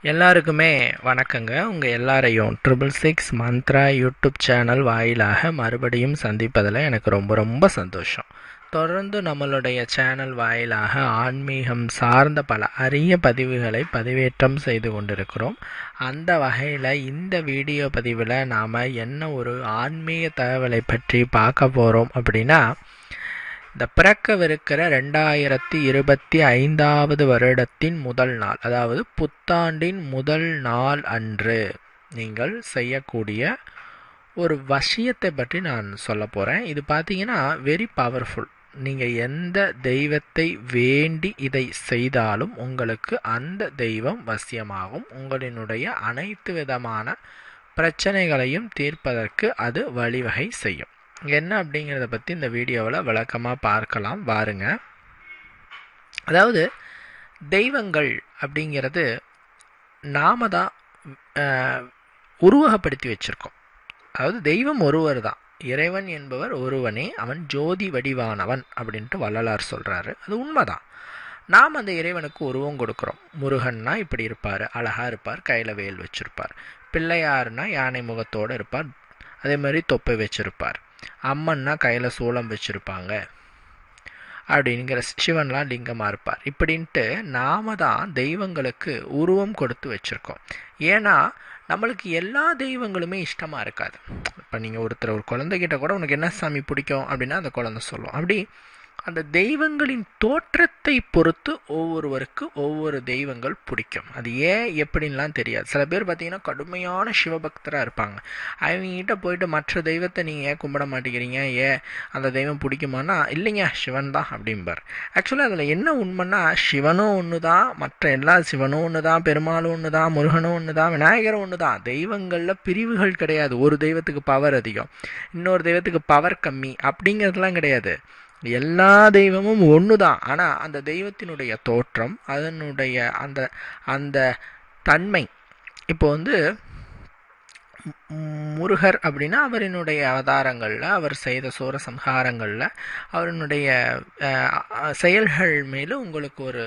எல்லாருக்குமே வணக்கங்க. உங்கள் எல்லாரையும் triple six Mantra YouTube channel வாயிலாக மறுபடியும் சந்திப்பதில் எனக்கு ரொம்ப ரொம்ப சந்தோஷம். தொடர்ந்து நம்மளுடைய சேனல் வாயிலாக ஆன்மீகம் சார்ந்த பல அரிய பதிவுகளை பதிவேற்றம் செய்து கொண்டிருக்கிறோம். அந்த வகையில் இந்த வீடியோ பதிவில் நாம் என்ன ஒரு ஆன்மீக தகவலை பற்றி பார்க்க போகிறோம் அப்படின்னா, இந்த பிறக்கவிருக்கிற 2025 வருடத்தின் முதல் நாள், அதாவது புத்தாண்டின் முதல் நாள் அன்று நீங்கள் செய்யக்கூடிய ஒரு விஷயத்தை பற்றி நான் சொல்ல போகிறேன். இது பார்த்தீங்கன்னா வெரி பவர்ஃபுல். நீங்கள் எந்த தெய்வத்தை வேண்டி இதை செய்தாலும் உங்களுக்கு அந்த தெய்வம் வசியமாகும். உங்களினுடைய அனைத்து விதமான பிரச்சனைகளையும் தீர்ப்பதற்கு அது வழிவகை செய்யும். என்ன அப்படிங்கிறத பற்றி இந்த வீடியோவில் விளக்கமாக பார்க்கலாம் வாருங்க. அதாவது தெய்வங்கள் அப்படிங்கிறது நாம தான் உருவகப்படுத்தி வச்சுருக்கோம். அதாவது தெய்வம் ஒருவர் தான், இறைவன் என்பவர் ஒருவனே, அவன் ஜோதி வடிவானவன் அப்படின்ட்டு வள்ளலார் சொல்கிறாரு. அது உண்மைதான். நாம் அந்த இறைவனுக்கு உருவம் கொடுக்குறோம். முருகன்னா இப்படி இருப்பார், அழகாக இருப்பார், கையில் வேல் வச்சுருப்பார். பிள்ளையாருன்னா யானை முகத்தோடு இருப்பார், அதே மாதிரி தொப்பை வச்சுருப்பார். அம்மன்னா கையில் சூளம் வச்சுருப்பாங்க அப்படிங்கிற. சிவன்லாம் லிங்கமாக இருப்பார். இப்படின்ட்டு நாம தான் தெய்வங்களுக்கு உருவம் கொடுத்து வச்சுருக்கோம். ஏன்னா நம்மளுக்கு எல்லா தெய்வங்களுமே இஷ்டமாக இருக்காது. இப்போ நீங்கள் ஒரு குழந்தைகிட்ட கூட உனக்கு என்ன சாமி பிடிக்கும் அப்படின்னா அந்த குழந்தை சொல்லும். அப்படி அந்த தெய்வங்களின் தோற்றத்தை பொறுத்து ஒவ்வொருவருக்கு ஒவ்வொரு தெய்வங்கள் பிடிக்கும். அது ஏன் எப்படின்லாம் தெரியாது. சில பேர் பார்த்தீங்கன்னா கடுமையான சிவபக்தராக இருப்பாங்க. அவங்ககிட்ட போயிட்டு மற்ற தெய்வத்தை நீங்கள் ஏன் கும்பிட மாட்டேங்கிறீங்க, ஏன் அந்த தெய்வம் பிடிக்குமானா, இல்லைங்க சிவன் தான் அப்படிம்பார். ஆக்சுவலாக அதில் என்ன உண்மைன்னா, சிவனும் ஒன்று தான், மற்ற எல்லா சிவனும் ஒன்று தான், பெருமாளும் ஒன்று தான், முருகனும் ஒன்று தான், விநாயகரும் ஒன்று தான். தெய்வங்களில் பிரிவுகள் கிடையாது. ஒரு தெய்வத்துக்கு பவர் அதிகம், இன்னொரு தெய்வத்துக்கு பவர் கம்மி அப்படிங்கிறதுலாம் கிடையாது. எல்லா தெய்வமும் ஒன்று தான். ஆனால் அந்த தெய்வத்தினுடைய தோற்றம், அதனுடைய அந்த அந்த தன்மை. இப்போ முருகர் அப்படின்னா அவரினுடைய அவதாரங்களில், அவர் செய்த சூரசம்ஹாரங்களில், அவரினுடைய செயல்கள் மேலும் உங்களுக்கு ஒரு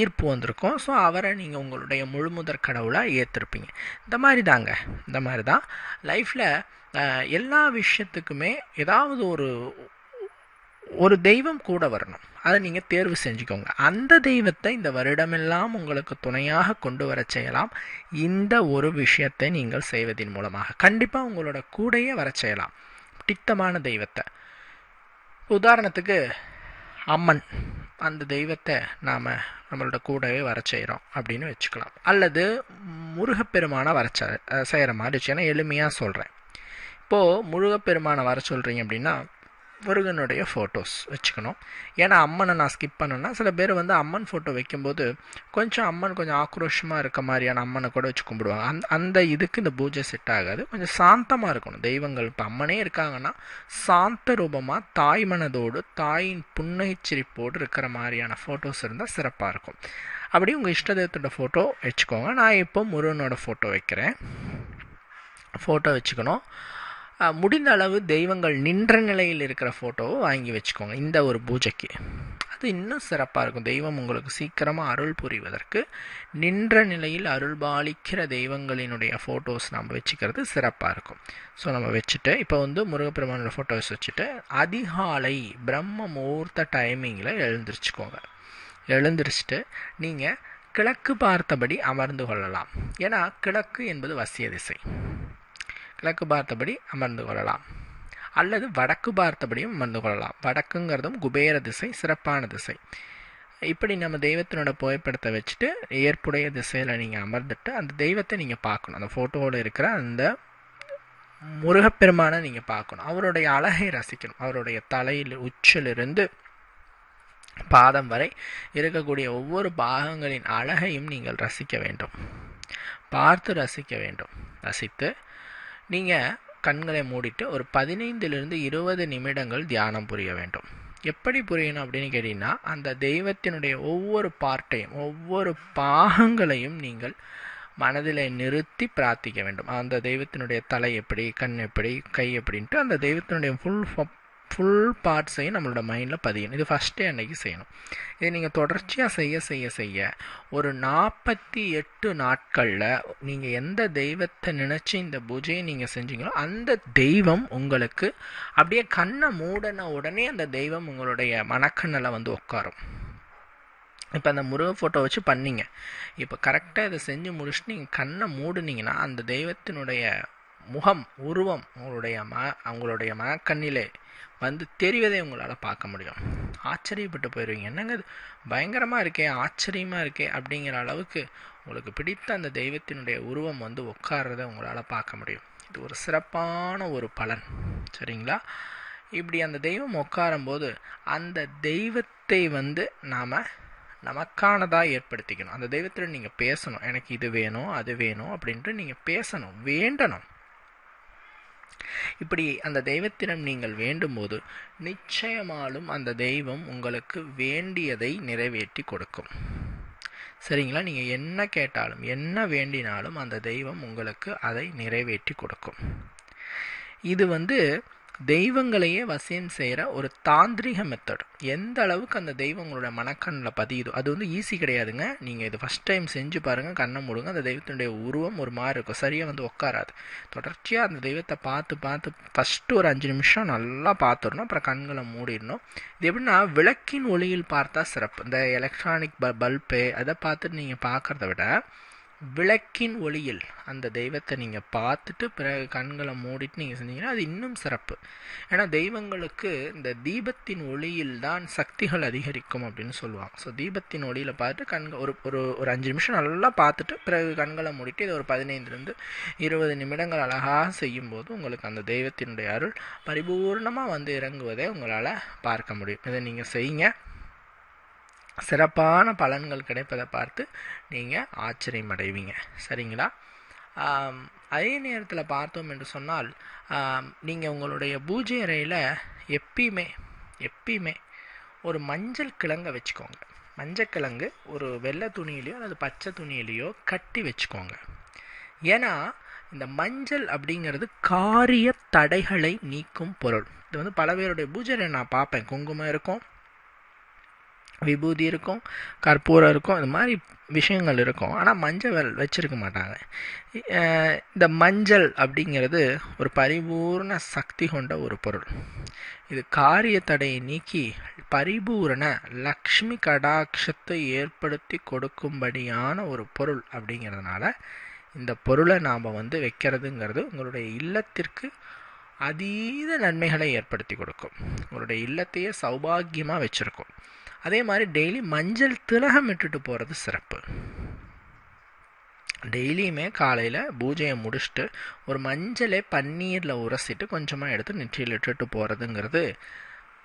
ஈர்ப்பு வந்திருக்கும். ஸோ அவரை நீங்கள் உங்களுடைய முழுமுதற் கடவுளாக ஏற்றிருப்பீங்க. இந்த மாதிரி தான் லைஃப்பில் எல்லா விஷயத்துக்குமே ஏதாவது ஒரு தெய்வம் கூட வரணும். அதை நீங்கள் தேர்வு செஞ்சுக்கோங்க. அந்த தெய்வத்தை இந்த வருடமெல்லாம் உங்களுக்கு துணையாக கொண்டு வர செய்யலாம். இந்த ஒரு விஷயத்தை நீங்கள் செய்வதன் மூலமாக கண்டிப்பாக உங்களோட கூடையே வர செய்யலாம் பிடித்தமான தெய்வத்தை. உதாரணத்துக்கு அம்மன், அந்த தெய்வத்தை நாம் நம்மளோட கூடவே வர செய்கிறோம் அப்படின்னு வச்சுக்கலாம். அல்லது முருகப்பெருமானை வர செய்கிற மாதிரி வச்சுன்னா எளிமையாக சொல்கிறேன். இப்போது முருகப்பெருமானை வர சொல்கிறீங்க அப்படின்னா முருகனுடைய ஃபோட்டோஸ் வச்சுக்கணும். ஏன்னா அம்மனை நான் ஸ்கிப் பண்ணேன்னா சில பேர் அம்மன் ஃபோட்டோ வைக்கும்போது அம்மன் கொஞ்சம் ஆக்ரோஷமாக இருக்க மாதிரியான அம்மனை கூட வச்சு கும்பிடுவாங்க. அந்த இதுக்கு இந்த பூஜை செட் ஆகாது. கொஞ்சம் சாந்தமாக இருக்கணும் தெய்வங்கள். இப்போ அம்மனே இருக்காங்கன்னா சாந்த ரூபமாக தாய் மனதோடு தாயின் புன்னகைச்சிரிப்போடு இருக்கிற மாதிரியான ஃபோட்டோஸ் இருந்தால் சிறப்பாக இருக்கும். அப்படி உங்கள் இஷ்ட தெய்வத்தோட ஃபோட்டோ வச்சுக்கோங்க. நான் இப்போ முருகனோட ஃபோட்டோ வைக்கிறேன். ஃபோட்டோ வச்சுக்கணும். முடிந்த அளவு தெய்வங்கள் நின்ற நிலையில் இருக்கிற ஃபோட்டோவை வாங்கி வச்சுக்கோங்க இந்த ஒரு பூஜைக்கு. அது இன்னும் சிறப்பாக இருக்கும். தெய்வம் உங்களுக்கு சீக்கிரமாக அருள் புரிவதற்கு நின்ற நிலையில் அருள் பாலிக்கிற தெய்வங்களினுடைய ஃபோட்டோஸ் நம்ம வச்சுக்கிறது சிறப்பாக இருக்கும். ஸோ நம்ம வச்சுட்டு இப்போ முருகப்பெருமானோட ஃபோட்டோஸ் வச்சுட்டு அதிகாலை பிரம்ம முகூர்த்த டைமிங்கில் எழுந்திரிச்சிட்டு நீங்கள் கிழக்கு பார்த்தபடி அமர்ந்து கொள்ளலாம். ஏன்னா கிழக்கு என்பது வசிய திசை. கிழக்கு பார்த்தபடி அமர்ந்து கொள்ளலாம். அல்லது வடக்கு பார்த்தபடியும் அமர்ந்து கொள்ளலாம். வடக்குங்கிறதும் குபேர திசை, சிறப்பான திசை. இப்படி நம்ம தெய்வத்தினோட புகைப்படத்தை வச்சுட்டு ஏற்புடைய திசையில் நீங்கள் அமர்ந்துட்டு அந்த தெய்வத்தை நீங்கள் பார்க்கணும். அந்த ஃபோட்டோவில் இருக்கிற அந்த முருகப்பெருமானை நீங்கள் பார்க்கணும். அவருடைய அழகை ரசிக்கணும். அவருடைய தலையில் உச்சிலிருந்து பாதம் வரை இருக்கக்கூடிய ஒவ்வொரு பாகங்களின் அழகையும் நீங்கள் ரசிக்க வேண்டும், பார்த்து ரசிக்க வேண்டும். ரசித்து நீங்கள் கண்களை மூடிட்டு ஒரு 15-20 நிமிடங்கள் தியானம் புரிய வேண்டும். எப்படி புரியணும் அப்படின்னு கேட்டிங்கன்னா, அந்த தெய்வத்தினுடைய ஒவ்வொரு பார்ட்டையும் ஒவ்வொரு பாகங்களையும் நீங்கள் மனதில் நிறுத்தி பிரார்த்திக்க வேண்டும். அந்த தெய்வத்தினுடைய தலை எப்படி, கண் எப்படி, கை எப்படின்ட்டு அந்த தெய்வத்தினுடைய ஃபுல் பார்ட்ஸையும் நம்மளோட மைண்டில் பதியணும். இது ஃபஸ்ட்டே அன்றைக்கி செய்யணும். இதை நீங்கள் தொடர்ச்சியாக செய்ய ஒரு 48 நாட்களில் நீங்கள் எந்த தெய்வத்தை நினச்சி இந்த பூஜையை நீங்கள் செஞ்சீங்களோ அந்த தெய்வம் உங்களுக்கு அப்படியே கண்ணை மூடின உடனே அந்த தெய்வம் உங்களுடைய மனக்கண்ணில் வந்து உட்காரும். இப்போ அந்த முருகன் ஃபோட்டோ வச்சு பண்ணிங்க, இப்போ கரெக்டாக இதை செஞ்சு முடிச்சுட்டு நீங்கள் கண்ணை மூடுனீங்கன்னா அந்த தெய்வத்தினுடைய முகம், உருவம் உங்களுடைய மனக்கண்ணிலே வந்து தெரிவதை உங்களால் பார்க்க முடியும். ஆச்சரியப்பட்டு போயிடுவீங்க, என்னங்க இது பயங்கரமாக இருக்கே, ஆச்சரியமாக இருக்கே அப்படிங்கிற அளவுக்கு உங்களுக்கு பிடித்த அந்த தெய்வத்தினுடைய உருவம் வந்து உட்கார்றதை உங்களால் பார்க்க முடியும். இது ஒரு சிறப்பான ஒரு பலன், சரிங்களா? இப்படி அந்த தெய்வம் உட்காரும்போது அந்த தெய்வத்தை வந்து நாம் நமக்கானதாக ஏற்படுத்திக்கணும். அந்த தெய்வத்தில் நீங்கள் பேசணும், எனக்கு இது வேணும் அது வேணும் அப்படின்ட்டு நீங்கள் பேசணும், வேண்டணும். இப்படி அந்த தெய்வத்திடம் நீங்கள் வேண்டும்போது நிச்சயமாலும் அந்த தெய்வம் உங்களுக்கு வேண்டியதை நிறைவேற்றி கொடுக்கும். சரிங்களா? நீங்கள் என்ன கேட்டாலும் என்ன வேண்டினாலும் அந்த தெய்வம் உங்களுக்கு அதை நிறைவேற்றி கொடுக்கும். இது வந்து தெய்வங்களையே வசியம் செய்கிற ஒரு தாந்திரிக மெத்தட். எந்த அளவுக்கு அந்த தெய்வம் உங்களோட மனக்கண்ணில் பதியுதோ அது வந்து ஈஸி கிடையாதுங்க. நீங்கள் இது ஃபஸ்ட் டைம் செஞ்சு பாருங்கள், கண்ணை மூடுங்க, அந்த தெய்வத்தினுடைய உருவம் ஒரு மாதிரி இருக்கும், சரியாக வந்து உட்காராது. தொடர்ச்சியாக அந்த தெய்வத்தை பார்த்து ஃபஸ்ட்டு ஒரு 5 நிமிஷம் நல்லா பார்த்துடணும், அப்புறம் கண்களை மூடிடணும். இது எப்படின்னா விளக்கின் ஒளியில் பார்த்தா சிறப்பு. இந்த எலக்ட்ரானிக் பல்பு அதை பார்த்துட்டு நீங்கள் பார்க்குறத விட விளக்கின் ஒளியில் அந்த தெய்வத்தை நீங்கள் பார்த்துட்டு பிறகு கண்களை மூடிட்டு நீங்கள் செஞ்சீங்கன்னா அது இன்னும் சிறப்பு. ஏன்னா தெய்வங்களுக்கு இந்த தீபத்தின் ஒளியில் தான் சக்திகள் அதிகரிக்கும் அப்படின்னு சொல்லுவாங்க. ஸோ தீபத்தின் ஒளியில் பார்த்துட்டு ஒரு 5 நிமிஷம் நல்லா பார்த்துட்டு பிறகு கண்களை மூடிட்டு இதை ஒரு 15 to 20 நிமிடங்கள் அழகாக செய்யும்போது உங்களுக்கு அந்த தெய்வத்தினுடைய அருள் பரிபூர்ணமாக வந்து இறங்குவதை உங்களால் பார்க்க முடியும். இதை நீங்கள் செய்யுங்க, சிறப்பான பலன்கள் கிடைப்பதை பார்த்து நீங்கள் ஆச்சரியமடைவீங்க. சரிங்களா? அதே நேரத்தில் பார்த்தோம் என்று சொன்னால் நீங்கள் உங்களுடைய பூஜை அறையில் எப்பயுமே ஒரு மஞ்சள் கிழங்கை வச்சுக்கோங்க. மஞ்சள் கிழங்கு ஒரு வெள்ளை துணியிலையோ அல்லது பச்சை துணியிலையோ கட்டி வச்சுக்கோங்க. ஏன்னா இந்த மஞ்சள் அப்படிங்கிறது காரிய தடைகளை நீக்கும் பொருள். இது வந்து பல பேருடைய பூஜை அறையை நான் பார்ப்பேன், குங்குமம் இருக்கும், விபூதி இருக்கும், கற்பூரம் இருக்கும், இந்த மாதிரி விஷயங்கள் இருக்கும், ஆனால் மஞ்சள் வச்சுருக்க மாட்டாங்க. இந்த மஞ்சள் அப்படிங்கிறது ஒரு பரிபூர்ண சக்தி கொண்ட ஒரு பொருள். இது காரிய தடையை நீக்கி பரிபூரண லக்ஷ்மி கடாட்சத்தை ஏற்படுத்தி கொடுக்கும்படியான ஒரு பொருள் அப்படிங்கிறதுனால இந்த பொருளை நாம் வந்து வைக்கிறதுங்கிறது உங்களுடைய இல்லத்திற்கு அதீத நன்மைகளை ஏற்படுத்தி கொடுக்கும், உங்களுடைய இல்லத்தையே சௌபாகியமாக வச்சுருக்கும். அதே மாதிரி டெய்லி மஞ்சள் திலகம் இட்டுட்டு போகிறது சிறப்பு. டெய்லியுமே காலையில் பூஜையை முடிச்சுட்டு ஒரு மஞ்சளை பன்னீரில் உரசிட்டு கொஞ்சமாக எடுத்து நெற்றியில் இட்டுட்டு போகிறதுங்கிறது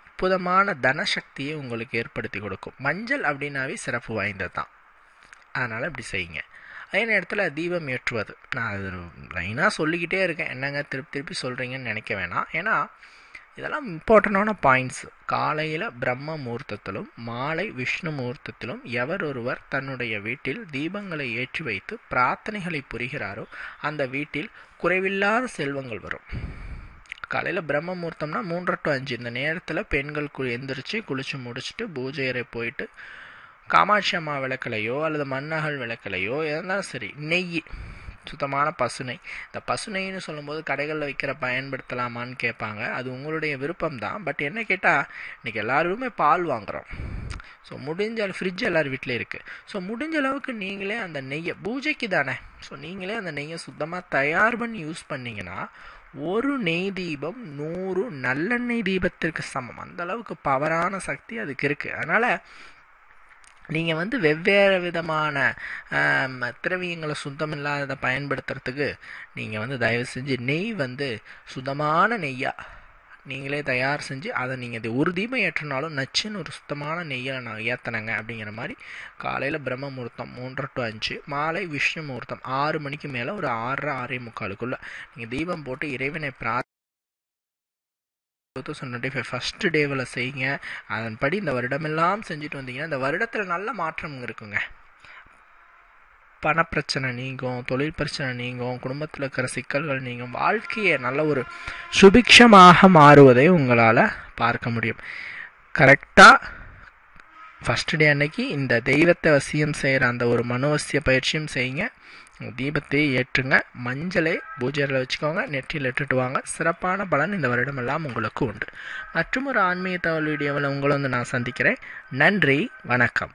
அற்புதமான தனசக்தியை உங்களுக்கு ஏற்படுத்தி கொடுக்கும். மஞ்சள் அப்படின்னாவே சிறப்பு வாய்ந்தது தான், அதனால் இப்படி செய்யுங்க. அதே நேரத்தில் தீபம் ஏற்றுவது, நான் அது லைனாக சொல்லிக்கிட்டே இருக்கேன், என்னங்க திருப்பி சொல்கிறீங்கன்னு நினைக்க வேணாம். ஏன்னா இதெல்லாம் இம்பார்ட்டண்டான பாயிண்ட்ஸ். காலையில் பிரம்ம முகூர்த்தத்திலும் மாலை விஷ்ணு முகூர்த்தத்திலும் எவர் ஒருவர் தன்னுடைய வீட்டில் தீபங்களை ஏற்றி வைத்து பிரார்த்தனைகளை புரிகிறாரோ அந்த வீட்டில் குறைவில்லாத செல்வங்கள் வரும். காலையில் பிரம்ம முகூர்த்தம்னா 3 to 5 இந்த நேரத்தில் பெண்கள் எந்திரிச்சு குளிச்சு முடிச்சுட்டு பூஜை அறை போயிட்டு காமாட்சி அம்மா விளக்கலையோ அல்லது மண்ணகல் விளக்கலையோ எதுனாலும் சரி, நெய், சுத்தமான பசுனை. இந்த பசுனைன்னு சொல்லும்போது கடைகளில் வைக்கிற பயன்படுத்தலாமான்னு கேட்பாங்க, அது உங்களுடைய விருப்பம்தான். பட் என்ன கேட்டால் இன்றைக்கி எல்லாருமே பால் வாங்குகிறோம். ஸோ முடிஞ்ச ஃப்ரிட்ஜ் எல்லார் வீட்டிலே இருக்குது. ஸோ முடிஞ்ச அளவுக்கு நீங்களே அந்த நெய்யை பூஜைக்கு தானே, ஸோ நீங்களே அந்த நெய்யை சுத்தமாக தயார் பண்ணி யூஸ் பண்ணிங்கன்னா ஒரு நெய் தீபம் 100 நல்லெண்ணெய் தீபத்திற்கு சமம். அந்த அளவுக்கு பவரான சக்தி அதுக்கு இருக்குது. அதனால் நீங்கள் வந்து வெவ்வேறு விதமான திரவியங்களை சுத்தம் இல்லாததை பயன்படுத்துறதுக்கு நீங்கள் வந்து தயவு செஞ்சு நெய் வந்து சுத்தமான நெய்யாக நீங்களே தயார் செஞ்சு அதை நீங்கள் இது ஒரு தீபம் ஏற்றினாலும் நச்சுன்னு ஒரு சுத்தமான நெய்யை நான் ஏற்றினேங்க அப்படிங்கிற மாதிரி காலையில் பிரம்ம முகூர்த்தம் 3 to 5, மாலை விஷ்ணு முகூர்த்தம் 6 மணிக்கு மேலே ஒரு 6:30 6:45 நீங்கள் தீபம் போட்டு இறைவனை ஃபஸ்ட்டு டேவில் செய்யுங்க. அதன்படி இந்த வருடமெல்லாம் செஞ்சுட்டு வந்தீங்கன்னா இந்த வருடத்தில் நல்ல மாற்றம் இருக்குங்க. பணப்பிரச்சனை நீங்கும், தொழில் பிரச்சனை நீங்கும், குடும்பத்தில் இருக்கிற சிக்கல்கள் நீங்கும், வாழ்க்கையை நல்ல ஒரு சுபிக்ஷமாக மாறுவதை உங்களால் பார்க்க முடியும். கரெக்டாக ஃபஸ்ட் டே அன்னைக்கு இந்த தெய்வத்தை வசியம் செய்கிற அந்த ஒரு மனோவசிய பயிற்சியும் செய்யுங்க. தீபத்தையே ஏற்றுங்க, மஞ்சளை பூஜையில் வச்சுக்கோங்க, நெற்றியில் இட்டுட்டு வாங்க. சிறப்பான பலன் இந்த வருடமெல்லாம் உங்களுக்கு உண்டு. மற்றும் ஒரு ஆன்மீக தகவல் வீடியோவில் உங்களை நான் சந்திக்கிறேன். நன்றி, வணக்கம்.